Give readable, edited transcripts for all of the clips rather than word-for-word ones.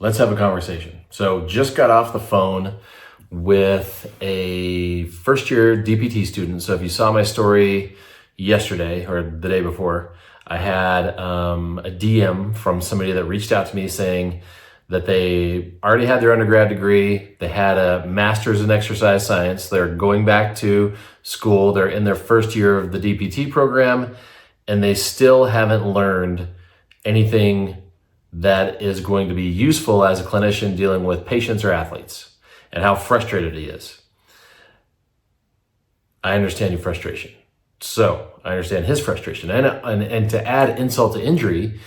Let's have a conversation. So just got off the phone with a first year DPT student. So if you saw my story yesterday or the day before, I had a DM from somebody that reached out to me saying that they already had their undergrad degree. They had a master's in exercise science. They're going back to school. They're in their first year of the DPT program, and they still haven't learned anything that is going to be useful as a clinician dealing with patients or athletes, and how frustrated he is. I understand your frustration. So I understand his frustration. And to add insult to injury,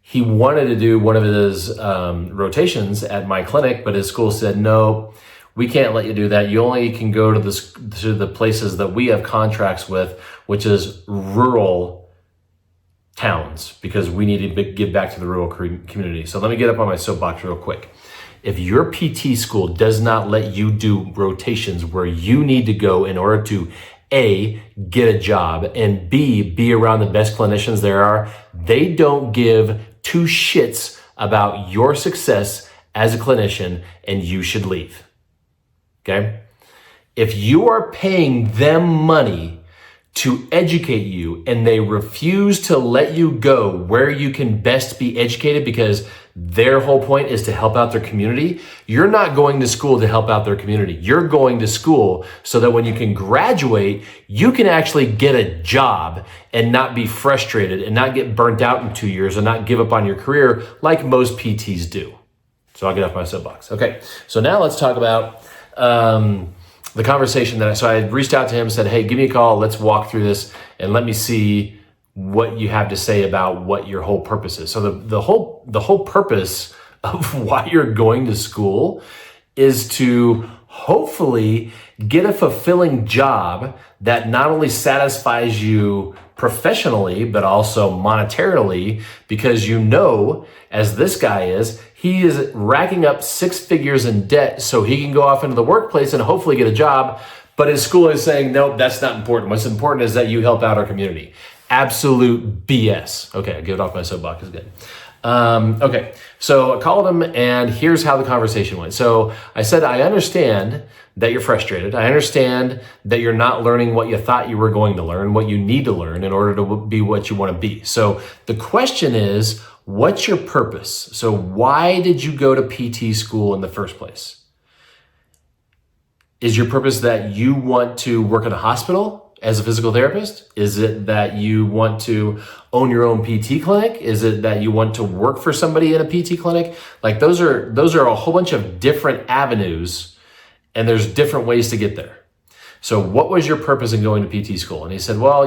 he wanted to do one of his rotations at my clinic, but his school said, no, we can't let you do that. You only can go to the places that we have contracts with, which is rural towns, because we need to give back to the rural community. So let me get up on my soapbox real quick. If your PT school does not let you do rotations where you need to go in order to A, get a job, and B, be around the best clinicians there are, they don't give two shits about your success as a clinician, and you should leave. Okay? If you are paying them money to educate you and they refuse to let you go where you can best be educated because their whole point is to help out their community, you're not going to school to help out their community. You're going to school so that when you can graduate, you can actually get a job and not be frustrated and not get burnt out in 2 years and not give up on your career like most PTs do. So I'll get off my soapbox. Okay, so now let's talk about the conversation so I reached out to him and said, hey, give me a call. Let's walk through this and let me see what you have to say about what your whole purpose is. So the whole purpose of why you're going to school is to hopefully get a fulfilling job that not only satisfies you professionally, but also monetarily, because you know, as this guy is, he is racking up 6 figures in debt so he can go off into the workplace and hopefully get a job. But his school is saying, nope, that's not important. What's important is that you help out our community. Absolute BS. Okay, I'll get it off my soapbox again. Okay, so I called him and here's how the conversation went. So I said, I understand that you're frustrated. I understand that you're not learning what you thought you were going to learn, what you need to learn in order to be what you want to be. So the question is, what's your purpose? So why did you go to PT school in the first place? Is your purpose that you want to work in a hospital as a physical therapist? Is it that you want to own your own PT clinic? Is it that you want to work for somebody in a PT clinic? Like those are a whole bunch of different avenues, and there's different ways to get there. So what was your purpose in going to PT school? And he said, well,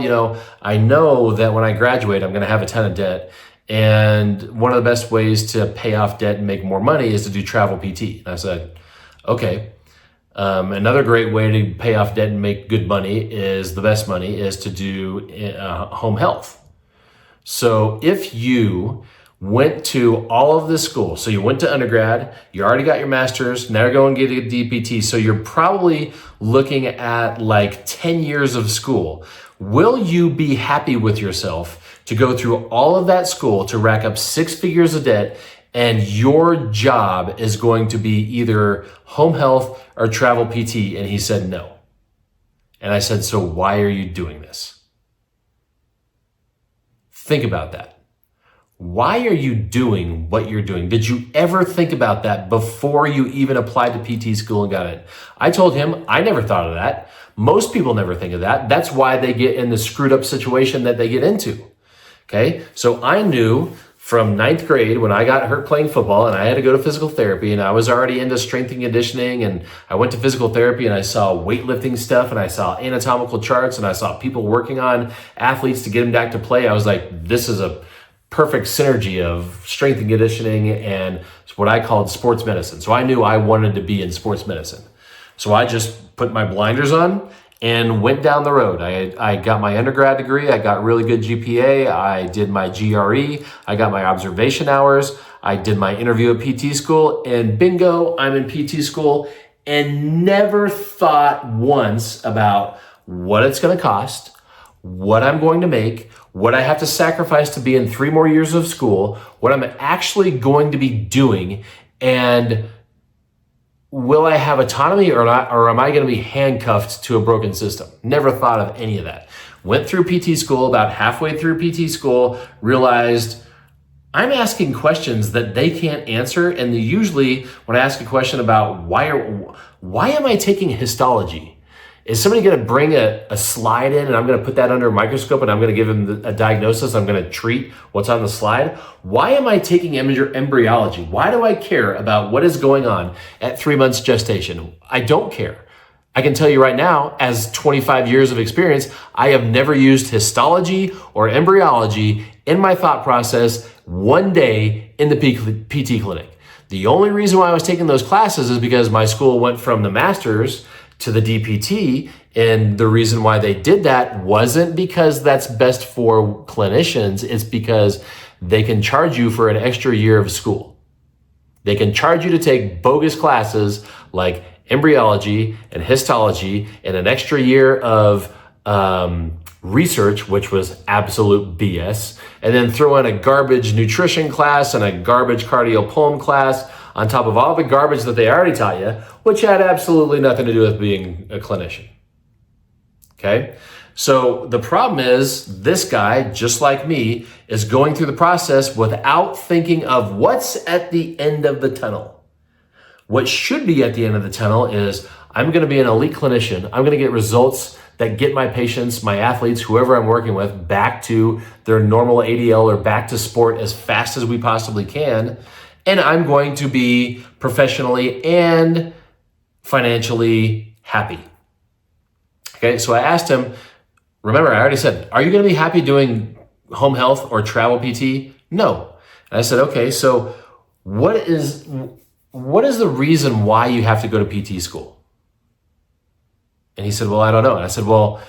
I know that when I graduate, I'm going to have a ton of debt. And one of the best ways to pay off debt and make more money is to do travel PT. And I said, okay. Another great way to pay off debt and make good money is to do home health. So if you went to all of this school, so you went to undergrad, you already got your master's, now you're going to get a DPT, so you're probably looking at like 10 years of school. Will you be happy with yourself to go through all of that school to rack up 6 figures of debt, and your job is going to be either home health or travel PT? And he said no. And I said, so why are you doing this? Think about that. Why are you doing what you're doing? Did you ever think about that before you even applied to PT school and got it? I told him I never thought of that. Most people never think of that. That's why they get in the screwed up situation that they get into. Okay, so I knew from 9th grade when I got hurt playing football and I had to go to physical therapy, and I was already into strength and conditioning, and I went to physical therapy and I saw weightlifting stuff and I saw anatomical charts and I saw people working on athletes to get them back to play. I was like, this is a perfect synergy of strength and conditioning and what I called sports medicine. So I knew I wanted to be in sports medicine. So I just put my blinders on and went down the road. I got my undergrad degree. I got really good GPA. I did my GRE. I got my observation hours. I did my interview at PT school, and bingo, I'm in PT school, and never thought once about what it's going to cost, what I'm going to make, what I have to sacrifice to be in 3 more years of school, what I'm actually going to be doing, And will I have autonomy or not, or am I going to be handcuffed to a broken system? Never thought of any of that. Went through PT school, about halfway through PT school, realized I'm asking questions that they can't answer. And usually when I ask a question about why am I taking histology? Is somebody going to bring a slide in and I'm going to put that under a microscope and I'm going to give them a diagnosis? I'm going to treat what's on the slide. Why am I taking embryology? Why do I care about what is going on at 3 months gestation? I don't care. I can tell you right now, as 25 years of experience, I have never used histology or embryology in my thought process one day in the PT clinic. The only reason why I was taking those classes is because my school went from the master's to the DPT, and the reason why they did that wasn't because that's best for clinicians, it's because they can charge you for an extra year of school. They can charge you to take bogus classes like embryology and histology and an extra year of research, which was absolute BS, and then throw in a garbage nutrition class and a garbage cardiopulm class on top of all the garbage that they already taught you, which had absolutely nothing to do with being a clinician. Okay? So the problem is this guy, just like me, is going through the process without thinking of what's at the end of the tunnel. What should be at the end of the tunnel is I'm going to be an elite clinician. I'm going to get results that get my patients, my athletes, whoever I'm working with, back to their normal ADL or back to sport as fast as we possibly can. And I'm going to be professionally and financially happy. Okay, so I asked him, remember, I already said, are you going to be happy doing home health or travel PT? No. And I said, okay, so what is the reason why you have to go to PT school? And he said, well, I don't know. And I said, well,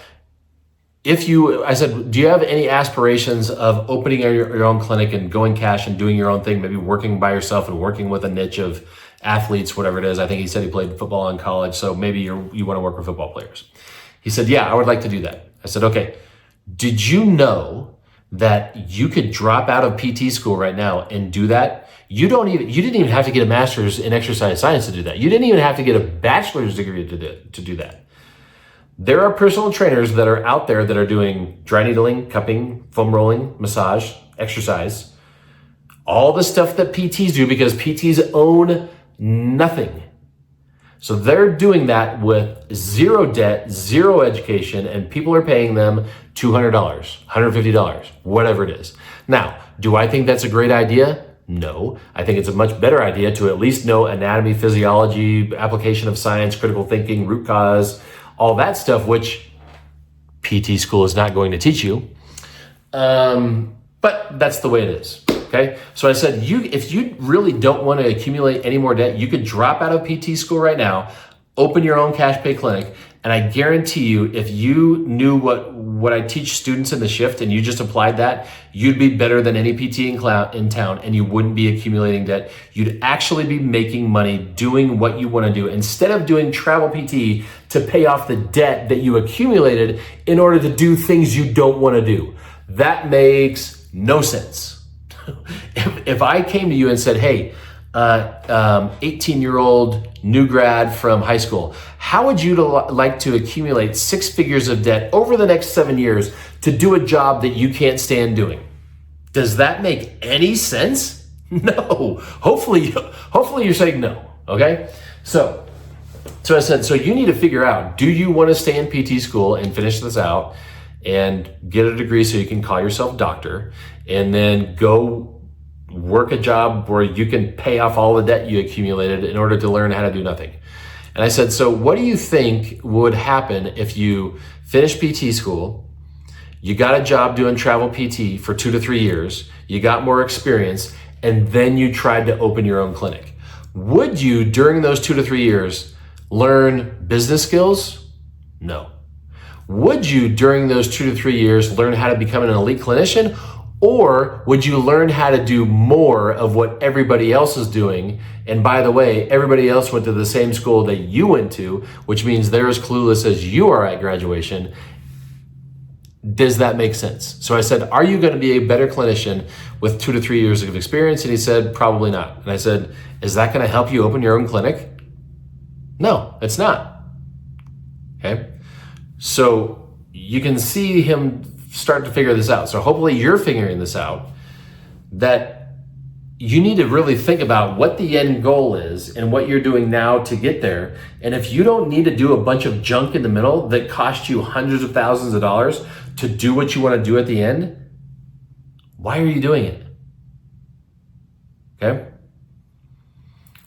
I said, do you have any aspirations of opening your own clinic and going cash and doing your own thing, maybe working by yourself and working with a niche of athletes, whatever it is? I think he said he played football in college, so maybe you want to work with football players. He said, yeah, I would like to do that. I said, okay, did you know that you could drop out of PT school right now and do that? You didn't even have to get a master's in exercise science to do that. You didn't even have to get a bachelor's degree to do that. There are personal trainers that are out there that are doing dry needling, cupping, foam rolling, massage, exercise, all the stuff that PTs do because PTs own nothing. So they're doing that with zero debt, zero education, and people are paying them $200, $150, whatever it is. Now, do I think that's a great idea? No. I think it's a much better idea to at least know anatomy, physiology, application of science, critical thinking, root cause, all that stuff, which PT school is not going to teach you. But that's the way it is, okay? So I said, if you really don't want to accumulate any more debt, you could drop out of PT school right now, open your own cash pay clinic, and I guarantee you, if you knew what I teach students in the shift and you just applied that, you'd be better than any PT in town and you wouldn't be accumulating debt. You'd actually be making money doing what you want to do instead of doing travel PT to pay off the debt that you accumulated in order to do things you don't want to do. That makes no sense. If I came to you and said, hey, 18-year-old new grad from high school, how would you like to accumulate 6 figures of debt over the next 7 years to do a job that you can't stand doing? Does that make any sense? No. Hopefully you're saying no, okay? So I said, so you need to figure out, do you want to stay in PT school and finish this out and get a degree so you can call yourself doctor and then go work a job where you can pay off all the debt you accumulated in order to learn how to do nothing? And I said, so what do you think would happen if you finished PT school, you got a job doing travel PT for 2 to 3 years, you got more experience, and then you tried to open your own clinic? Would you, during those 2 to 3 years, learn business skills? No. Would you, during those 2 to 3 years, learn how to become an elite clinician? Or would you learn how to do more of what everybody else is doing? And by the way, everybody else went to the same school that you went to, which means they're as clueless as you are at graduation. Does that make sense? So I said, are you going to be a better clinician with 2 to 3 years of experience? And he said, probably not. And I said, is that going to help you open your own clinic? No, it's not. Okay. So you can see him start to figure this out. So hopefully you're figuring this out, that you need to really think about what the end goal is and what you're doing now to get there. And if you don't need to do a bunch of junk in the middle that costs you hundreds of thousands of dollars to do what you want to do at the end, why are you doing it? Okay.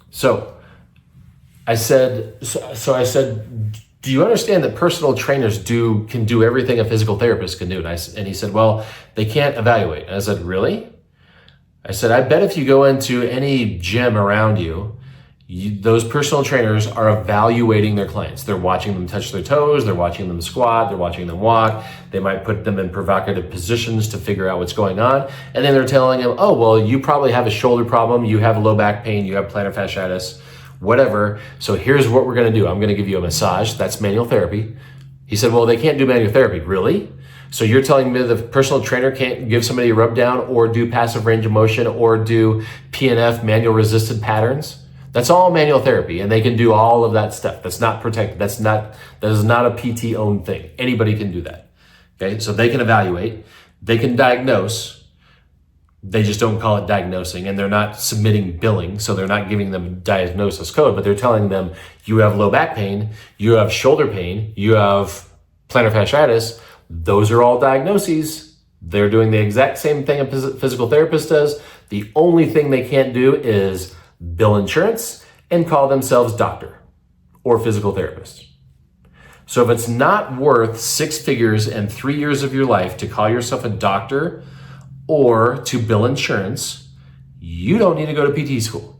So I said, do you understand that personal trainers can do everything a physical therapist can do? And he said, well, they can't evaluate. And I said, really? I said, I bet if you go into any gym around you, those personal trainers are evaluating their clients. They're watching them touch their toes, they're watching them squat, they're watching them walk. They might put them in provocative positions to figure out what's going on. And then they're telling them, oh, well, you probably have a shoulder problem, you have low back pain, you have plantar fasciitis, whatever. So here's what we're gonna do. I'm gonna give you a massage. That's manual therapy. He said, well, they can't do manual therapy. Really? So you're telling me the personal trainer can't give somebody a rub down or do passive range of motion or do PNF, manual resisted patterns? That's all manual therapy, and they can do all of that stuff. That's not protected. That is not a PT owned thing. Anybody can do that. Okay, so they can evaluate, they can diagnose. They just don't call it diagnosing, and they're not submitting billing, so they're not giving them diagnosis code, but they're telling them you have low back pain, you have shoulder pain, you have plantar fasciitis. Those are all diagnoses. They're doing the exact same thing a physical therapist does. The only thing they can't do is bill insurance and call themselves doctor or physical therapist. So if it's not worth 6 figures and 3 years of your life to call yourself a doctor or to bill insurance, you don't need to go to PT school.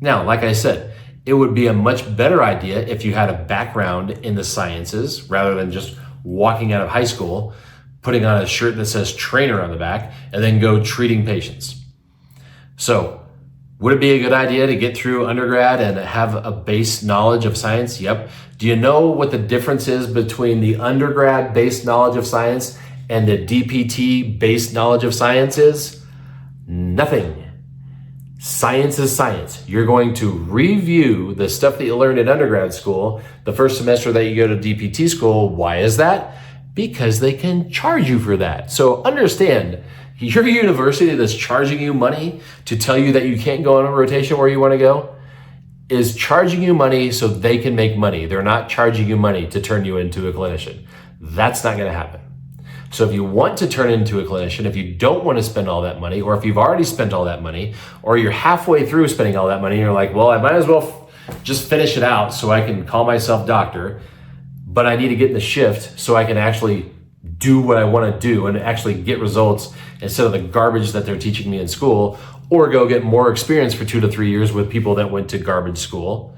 Now, like I said, it would be a much better idea if you had a background in the sciences rather than just walking out of high school, putting on a shirt that says trainer on the back, and then go treating patients. So would it be a good idea to get through undergrad and have a base knowledge of science? Yep. Do you know what the difference is between the undergrad based knowledge of science and the DPT based knowledge of science is? Nothing. Science is science. You're going to review the stuff that you learned in undergrad school the first semester that you go to DPT school. Why is that? Because they can charge you for that. So understand, your university that's charging you money to tell you that you can't go on a rotation where you want to go is charging you money so they can make money. They're not charging you money to turn you into a clinician. That's not going to happen. So if you want to turn into a clinician, if you don't want to spend all that money, or if you've already spent all that money, or you're halfway through spending all that money and you're like, well, I might as well just finish it out so I can call myself doctor, but I need to get in the shift so I can actually do what I want to do and actually get results instead of the garbage that they're teaching me in school, or go get more experience for 2 to 3 years with people that went to garbage school.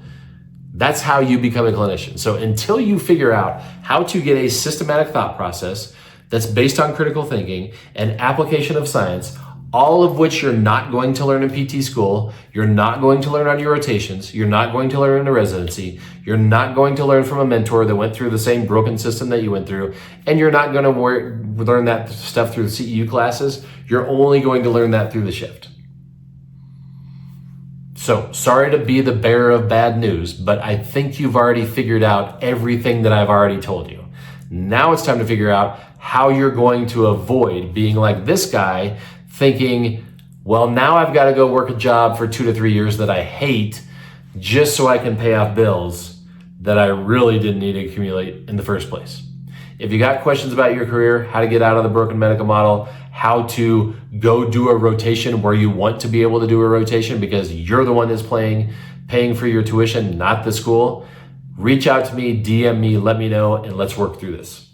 That's how you become a clinician. So until you figure out how to get a systematic thought process that's based on critical thinking and application of science, all of which you're not going to learn in PT school, you're not going to learn on your rotations, you're not going to learn in a residency, you're not going to learn from a mentor that went through the same broken system that you went through, and you're not going to learn that stuff through the CEU classes, you're only going to learn that through the shift. So, sorry to be the bearer of bad news, but I think you've already figured out everything that I've already told you. Now it's time to figure out how you're going to avoid being like this guy, thinking, well, now I've got to go work a job for 2 to 3 years that I hate just so I can pay off bills that I really didn't need to accumulate in the first place. If you got questions about your career, how to get out of the broken medical model, how to go do a rotation where you want to be able to do a rotation because you're the one that's paying for your tuition, not the school, reach out to me, DM me, let me know, and let's work through this.